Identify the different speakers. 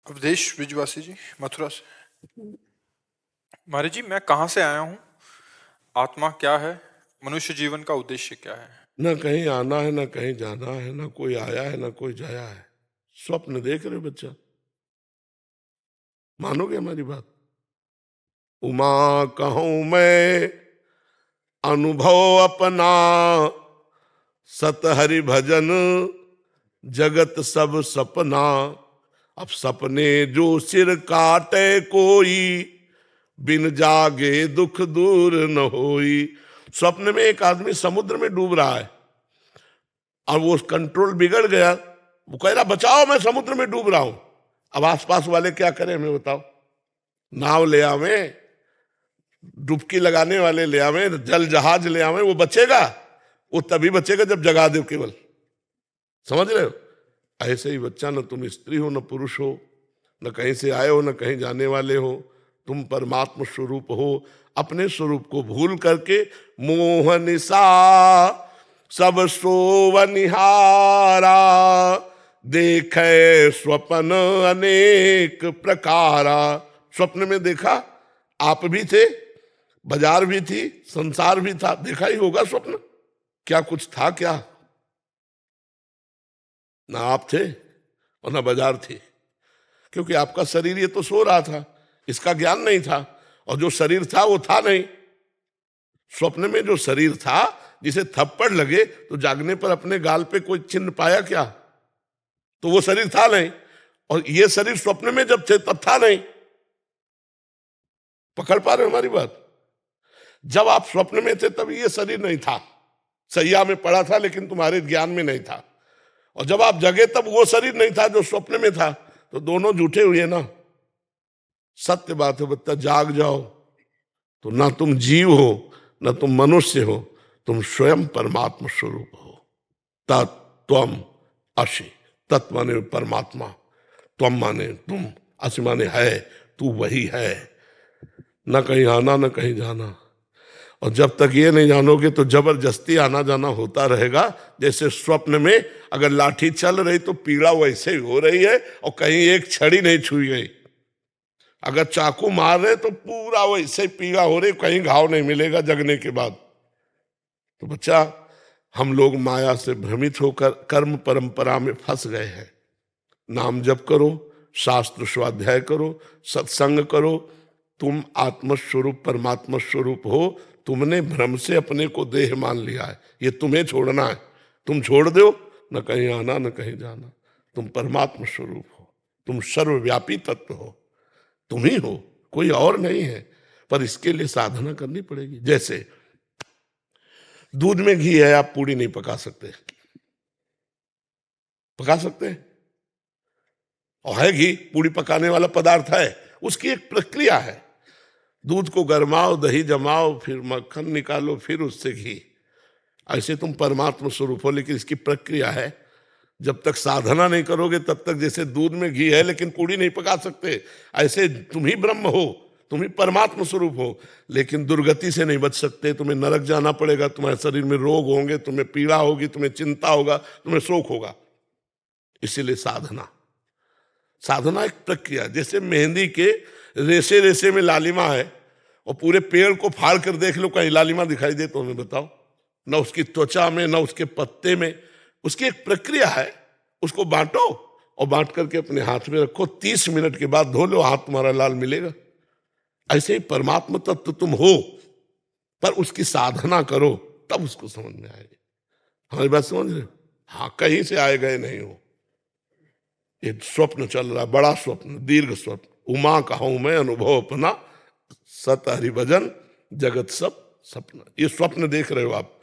Speaker 1: अवधेश विजवासी जी, मथुरा से। महाराज जी, मैं कहाँ से आया हूँ? आत्मा क्या है? मनुष्य जीवन का उद्देश्य क्या है?
Speaker 2: न कहीं आना है, न कहीं जाना है, न कोई आया है, न कोई जाया है। स्वप्न देख रहे बच्चा, मानोगे हमारी बात? उमा कहूं मैं अनुभव अपना, सत हरि भजन जगत सब सपना। अब सपने जो सिर काटे कोई, बिन जागे दुख दूर न होई। स्वप्न में एक आदमी समुद्र में डूब रहा है और वो कंट्रोल बिगड़ गया। वो कह रहा बचाओ, मैं समुद्र में डूब रहा हूं। अब आसपास वाले क्या करें हमें बताओ? नाव ले आवे, डुबकी लगाने वाले ले आवे, जल जहाज ले आवे, वो बचेगा? वो तभी बचेगा जब जगा दे केवल। समझ रहे हो? ऐसे ही बच्चा, न तुम स्त्री हो न पुरुष हो, न कहीं से आए हो न कहीं जाने वाले हो। तुम परमात्म स्वरूप हो। अपने स्वरूप को भूल करके मोह निशा सब सोवनिहारा, देखे स्वप्न अनेक प्रकारा। स्वप्न में देखा, आप भी थे, बाजार भी थी, संसार भी था। देखा ही होगा स्वप्न। क्या कुछ था क्या? ना आप थे और ना बाजार थी, क्योंकि आपका शरीर ये तो सो रहा था, इसका ज्ञान नहीं था। और जो शरीर था वो था नहीं। स्वप्न में जो शरीर था, जिसे थप्पड़ लगे तो जागने पर अपने गाल पे कोई चिन्ह पाया क्या? तो वो शरीर था नहीं। और ये शरीर स्वप्न में जब थे तब था नहीं। पकड़ पा रहे हो हमारी बात? जब आप स्वप्न में थे तब ये शरीर नहीं था, सैया में पड़ा था, लेकिन तुम्हारे ज्ञान में नहीं था। और जब आप जगे तब वो शरीर नहीं था जो स्वप्न में था। तो दोनों झूठे हुए ना। सत्य बात है बच्चा, जाग जाओ तो ना तुम जीव हो ना तुम मनुष्य हो, तुम स्वयं परमात्मा स्वरूप हो। तत्वम असि, तत्व माने परमात्मा, त्वम माने तुम, असि माने है, तू वही है। न कहीं आना न कहीं जाना। और जब तक ये नहीं जानोगे तो जबरदस्ती आना जाना होता रहेगा। जैसे स्वप्न में अगर लाठी चल रही तो पीड़ा वैसे ही हो रही है, और कहीं एक छड़ी नहीं छुई गई। अगर चाकू मार रहे तो पूरा वैसे ही पीड़ा हो रही, कहीं घाव नहीं मिलेगा जगने के बाद। तो बच्चा, हम लोग माया से भ्रमित होकर कर्म परंपरा में फंस गए हैं। नाम जप करो, शास्त्र स्वाध्याय करो, सत्संग करो। तुम आत्मस्वरूप परमात्मा स्वरूप हो। तुमने भ्रम से अपने को देह मान लिया है, ये तुम्हें छोड़ना है। तुम छोड़ दो, न कहीं आना न कहीं जाना। तुम परमात्मा स्वरूप हो, तुम सर्वव्यापी तत्व हो, तुम ही हो, कोई और नहीं है। पर इसके लिए साधना करनी पड़ेगी। जैसे दूध में घी है, आप पूड़ी नहीं पका सकते। पका सकते हैं? और है घी, पूड़ी पकाने वाला पदार्थ है। उसकी एक प्रक्रिया है। दूध को गरमाओ, दही जमाओ, फिर मक्खन निकालो, फिर उससे घी। ऐसे तुम परमात्मा स्वरूप हो, लेकिन इसकी प्रक्रिया है। जब तक साधना नहीं करोगे तब तक जैसे दूध में घी है लेकिन पूड़ी नहीं पका सकते, ऐसे तुम ही ब्रह्म हो, तुम ही परमात्मा स्वरूप हो, लेकिन दुर्गति से नहीं बच सकते। तुम्हें नरक जाना पड़ेगा, तुम्हारे शरीर में रोग होंगे, तुम्हें पीड़ा होगी, तुम्हें चिंता होगा, तुम्हें शोक होगा। इसीलिए साधना, साधना एक प्रक्रिया। जैसे मेहंदी के रेसे रेसे में लालिमा है, और पूरे पेड़ को फाड़ कर देख लो, कहीं लालिमा दिखाई दे तो हमें बताओ? न उसकी त्वचा में, न उसके पत्ते में। उसकी एक प्रक्रिया है। उसको बांटो और बांट करके अपने हाथ में रखो, 30 मिनट के बाद धो लो, हाथ तुम्हारा लाल मिलेगा। ऐसे ही परमात्मा तत्व तुम हो, पर उसकी साधना करो, तब उसको समझ में आएगी। हमारी बात समझ रहे हो? हाँ, कहीं से आए गए नहीं हो। एक स्वप्न चल रहा, बड़ा स्वप्न, दीर्घ स्वप्न। उमा कहूं मैं अनुभव अपना, सत हरि भजन जगत सब सपना। ये स्वप्न देख रहे हो आप।